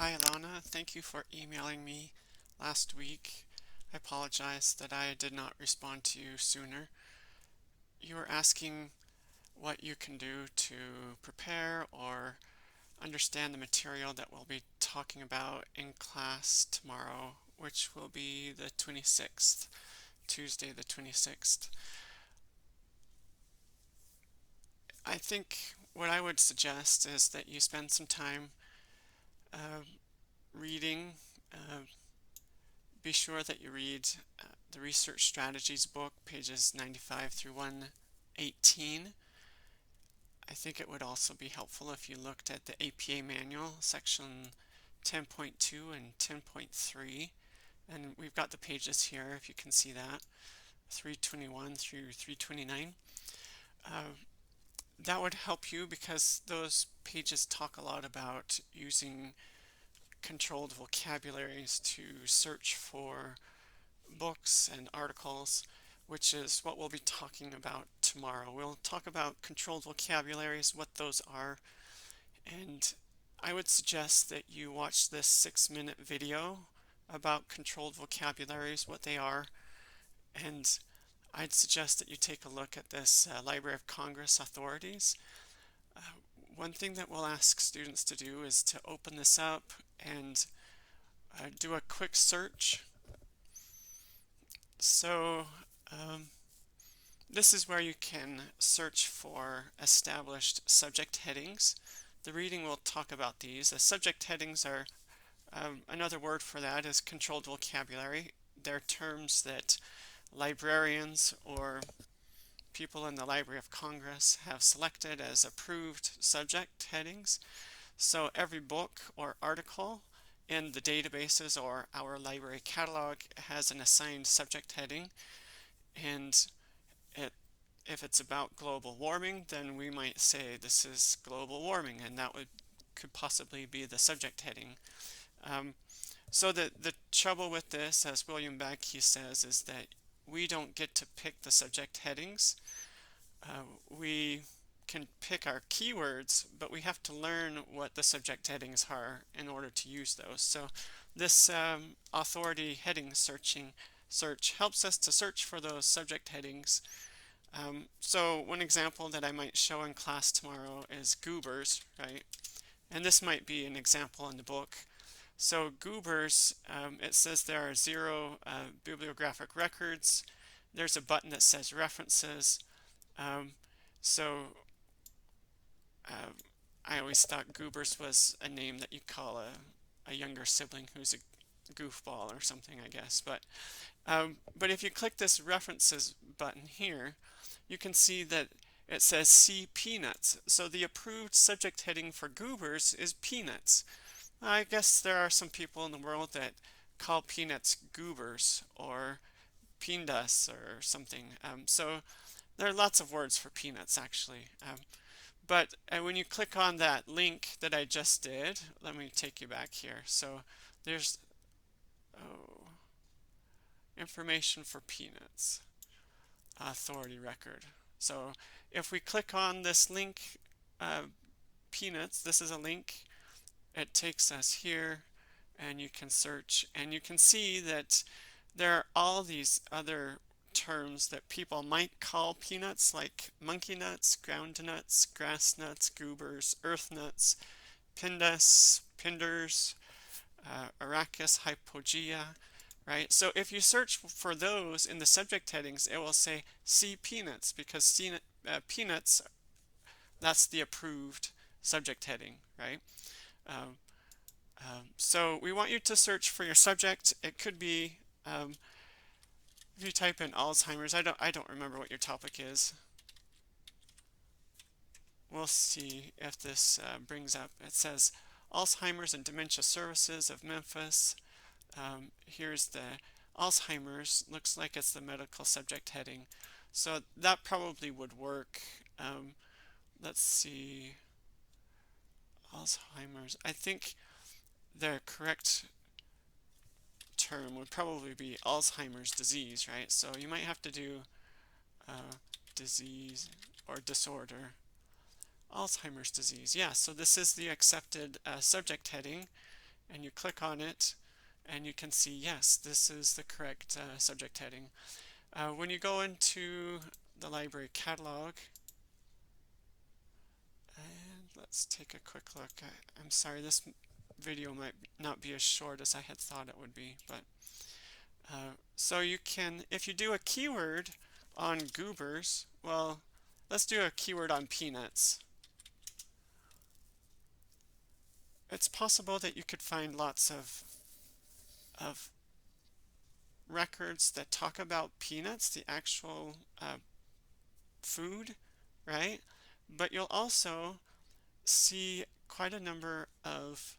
Hi Alana, thank you for emailing me last week. I apologize that I did not respond to you sooner. You were asking what you can do to prepare or understand the material that we'll be talking about in class tomorrow, which will be the 26th, Tuesday the 26th. I think what I would suggest is that you spend some time uh, reading. Be sure that you read the Research Strategies book, pages 95 through 118. I think it would also be helpful if you looked at the APA manual, section 10.2 and 10.3. And we've got the pages here, if you can see that, 321 through 329. That would help you because those pages talk a lot about using controlled vocabularies to search for books and articles, which is what we'll be talking about tomorrow. We'll talk about controlled vocabularies, what those are, and I would suggest that you watch this 6-minute video about controlled vocabularies, what they are, and I'd suggest that you take a look at this Library of Congress authorities. Uh, One thing that we'll ask students to do is to open this up and do a quick search. So this is where you can search for established subject headings. The reading will talk about these. The subject headings are another word for that is controlled vocabulary. They're terms that librarians or people in the Library of Congress have selected as approved subject headings. So every book or article in the databases or our library catalog has an assigned subject heading, and it if it's about global warming, then we might say this is global warming, and that could possibly be the subject heading. So the trouble with this, as William Bagke says, is that we don't get to pick the subject headings. We can pick our keywords, but we have to learn what the subject headings are in order to use those. So this authority heading search helps us to search for those subject headings. So one example that I might show in class tomorrow is goobers, right? And this might be an example in the book. So goobers, it says there are 0 bibliographic records. There's a button that says references. Um, so uh, I always thought goobers was a name that you call a younger sibling who's a goofball or something, I guess. But if you click this references button here, you can see that it says see peanuts. So the approved subject heading for goobers is peanuts. I guess there are some people in the world that call peanuts goobers or peandas or something. So there are lots of words for peanuts actually. But when you click on that link that I just did, let me take you back here. So there's information for peanuts, authority record. So if we click on this link, peanuts, this is a link, it takes us here and you can search and you can see that there are all these other terms that people might call peanuts, like monkey nuts, ground nuts, grass nuts, goobers, earth nuts, pindas, pinders, Arachis hypogea, right? So if you search for those in the subject headings, it will say see peanuts because peanuts, that's the approved subject heading, right? Um, so we want you to search for your subject. It could be if you type in Alzheimer's. I don't remember what your topic is. We'll see if this brings up. It says Alzheimer's and Dementia Services of Memphis. Here's the Alzheimer's. Looks like it's the medical subject heading. So that probably would work. Let's see. Alzheimer's. I think the correct term would probably be Alzheimer's disease, right? So you might have to do disease or disorder. Alzheimer's disease. Yeah, so this is the accepted subject heading. and you click on it, and you can see, yes, this is the correct subject heading. When you go into the library catalog, and let's take a quick look. I'm sorry, this video might not be as short as I had thought it would be, but so you can, if you do a keyword on goobers, well, let's do a keyword on peanuts. It's possible that you could find lots of records that talk about peanuts, the actual food, right? But you'll also see quite a number of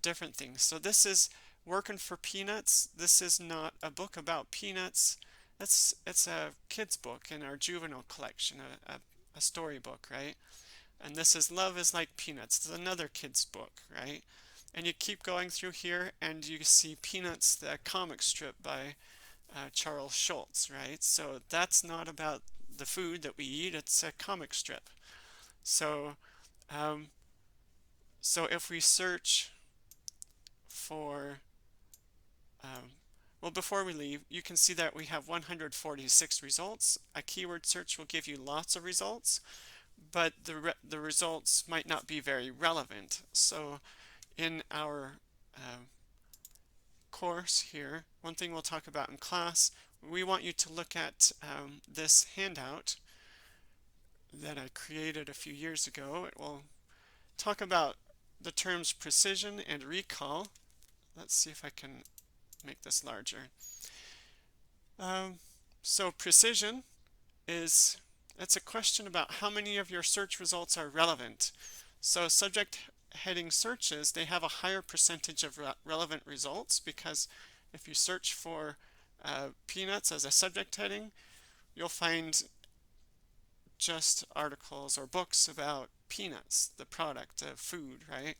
different things. So this is Working for Peanuts. This is not a book about peanuts. It's a kid's book in our juvenile collection, a storybook, right? And this is Love is Like Peanuts. It's another kid's book, right? And you keep going through here and you see Peanuts, the comic strip by Charles Schulz, right? So that's not about the food that we eat, it's a comic strip. So, um, so if we search for, well, before we leave, you can see that we have 146 results. A keyword search will give you lots of results, but the results might not be very relevant. So in our course here, one thing we'll talk about in class, we want you to look at this handout that I created a few years ago. It will talk about the terms precision and recall. Let's see if I can make this larger. So precision is, it's a question about how many of your search results are relevant. So subject heading searches, they have a higher percentage of relevant results, because if you search for peanuts as a subject heading, you'll find just articles or books about peanuts, the product of food, right?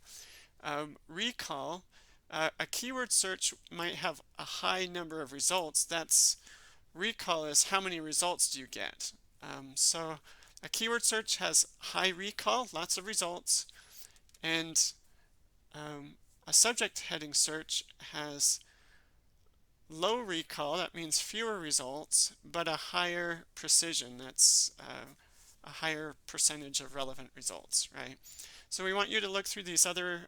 Recall, a keyword search might have a high number of results. That's recall is how many results do you get. So a keyword search has high recall, lots of results, and a subject heading search has low recall, that means fewer results, but a higher precision, that's a higher percentage of relevant results, right? So we want you to look through these other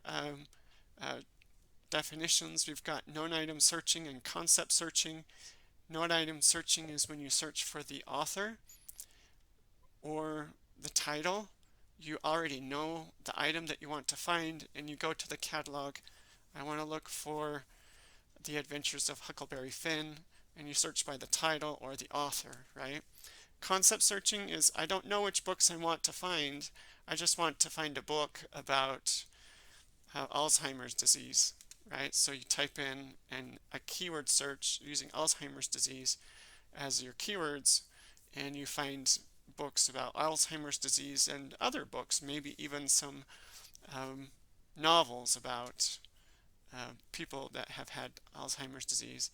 definitions. We've got known item searching and concept searching. Known item searching is when you search for the author or the title. You already know the item that you want to find, and you go to the catalog. I want to look for The Adventures of Huckleberry Finn, and you search by the title or the author, right? Concept searching is, I don't know which books I want to find. I just want to find a book about Alzheimer's disease, right? So you type in a keyword search using Alzheimer's disease as your keywords, and you find books about Alzheimer's disease and other books, maybe even some novels about people that have had Alzheimer's disease.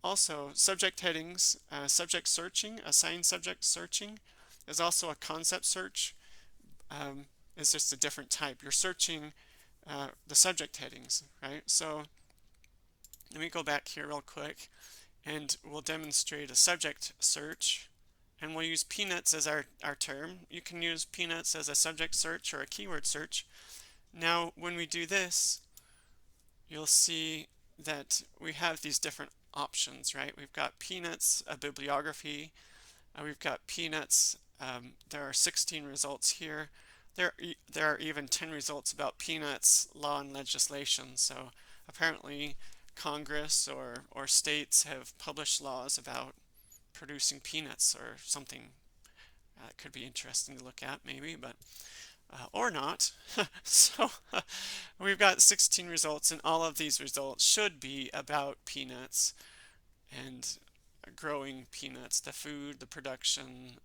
Also, subject headings, subject searching, assigned subject searching is also a concept search. It's just a different type. You're searching the subject headings, right? So let me go back here real quick, and we'll demonstrate a subject search. And we'll use peanuts as our term. You can use peanuts as a subject search or a keyword search. Now, when we do this, you'll see that we have these different options, right? We've got peanuts, a bibliography. We've got peanuts. There are 16 results here. There are even 10 results about peanuts, law, and legislation. So apparently Congress or states have published laws about producing peanuts or something. That could be interesting to look at, maybe, but or not. So we've got 16 results, and all of these results should be about peanuts and growing peanuts, the food, the production,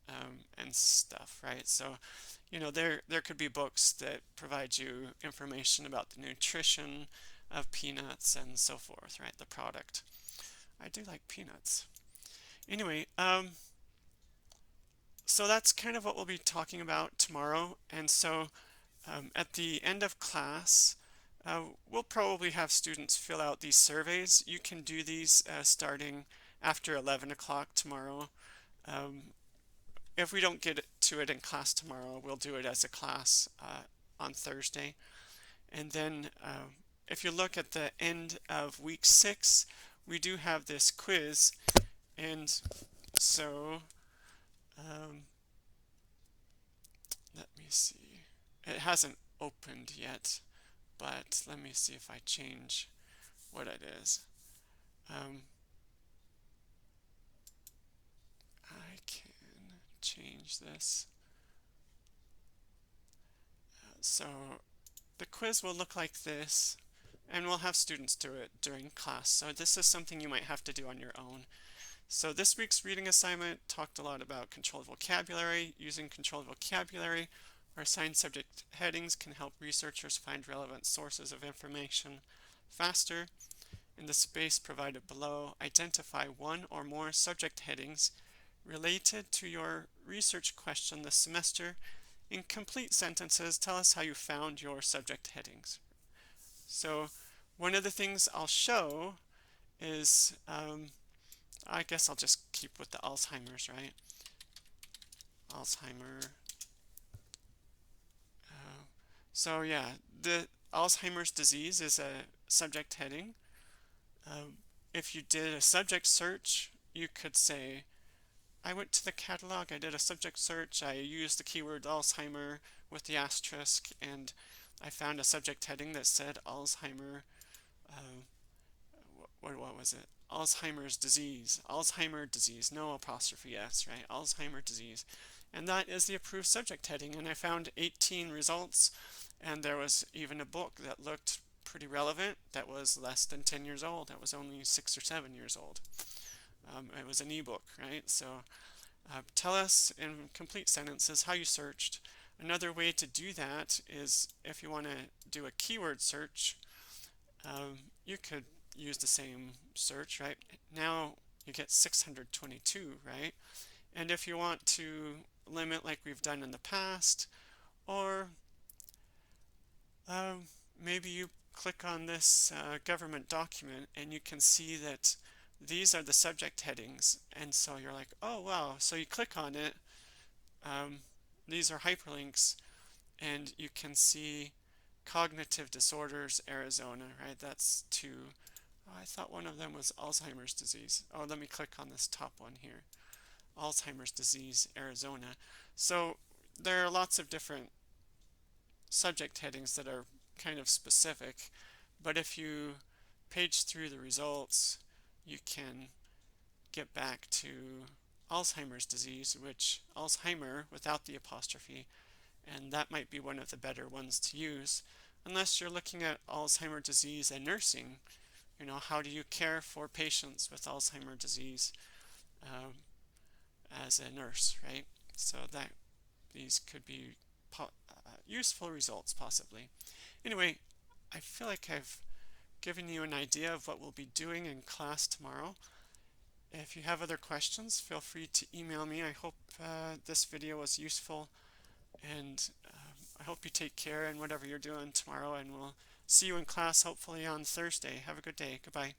and stuff, right? So, you know, there could be books that provide you information about the nutrition of peanuts and so forth, right? The product. I do like peanuts. Anyway, so that's kind of what we'll be talking about tomorrow. And so At the end of class, we'll probably have students fill out these surveys. You can do these starting after 11 o'clock tomorrow. Um, if we don't get to it in class tomorrow, we'll do it as a class on Thursday. And then if you look at the end of week 6, we do have this quiz. And so let me see. It hasn't opened yet, but let me see if I change what it is. I can change this. So the quiz will look like this, and we'll have students do it during class. So this is something you might have to do on your own. So this week's reading assignment talked a lot about controlled vocabulary. Using controlled vocabulary or assigned subject headings can help researchers find relevant sources of information faster. In the space provided below, identify one or more subject headings related to your research question this semester. In complete sentences, tell us how you found your subject headings. So one of the things I'll show is, I guess I'll just keep with the Alzheimer's, right? Alzheimer. So yeah, the Alzheimer's disease is a subject heading. If you did a subject search, you could say, I went to the catalog, I did a subject search, I used the keyword Alzheimer with the asterisk, and I found a subject heading that said Alzheimer, what was it? Alzheimer's disease, Alzheimer disease, no apostrophe S, right? Alzheimer disease. And that is the approved subject heading, and I found 18 results, and there was even a book that looked pretty relevant that was less than 10 years old. That was only 6 or 7 years old. It was an ebook, right? So tell us in complete sentences how you searched. Another way to do that is if you want to do a keyword search, you could use the same search, right? Now you get 622, right? And if you want to limit like we've done in the past, or maybe you click on this government document and you can see that these are the subject headings, and so you're like, oh wow, so you click on it, these are hyperlinks, and you can see cognitive disorders Arizona, right? That's two. Oh, I thought one of them was Alzheimer's disease. Oh, let me click on this top one here, Alzheimer's disease Arizona. So there are lots of different subject headings that are kind of specific, but if you page through the results, you can get back to Alzheimer's disease, which Alzheimer without the apostrophe, and that might be one of the better ones to use, unless you're looking at Alzheimer's disease and nursing. You know, how do you care for patients with Alzheimer's disease as a nurse, right? So that these could be useful results possibly. Anyway, I feel like I've given you an idea of what we'll be doing in class tomorrow. If you have other questions, feel free to email me. I hope this video was useful, and I hope you take care in whatever you're doing tomorrow, and we'll see you in class hopefully on Thursday. Have a good day. Goodbye.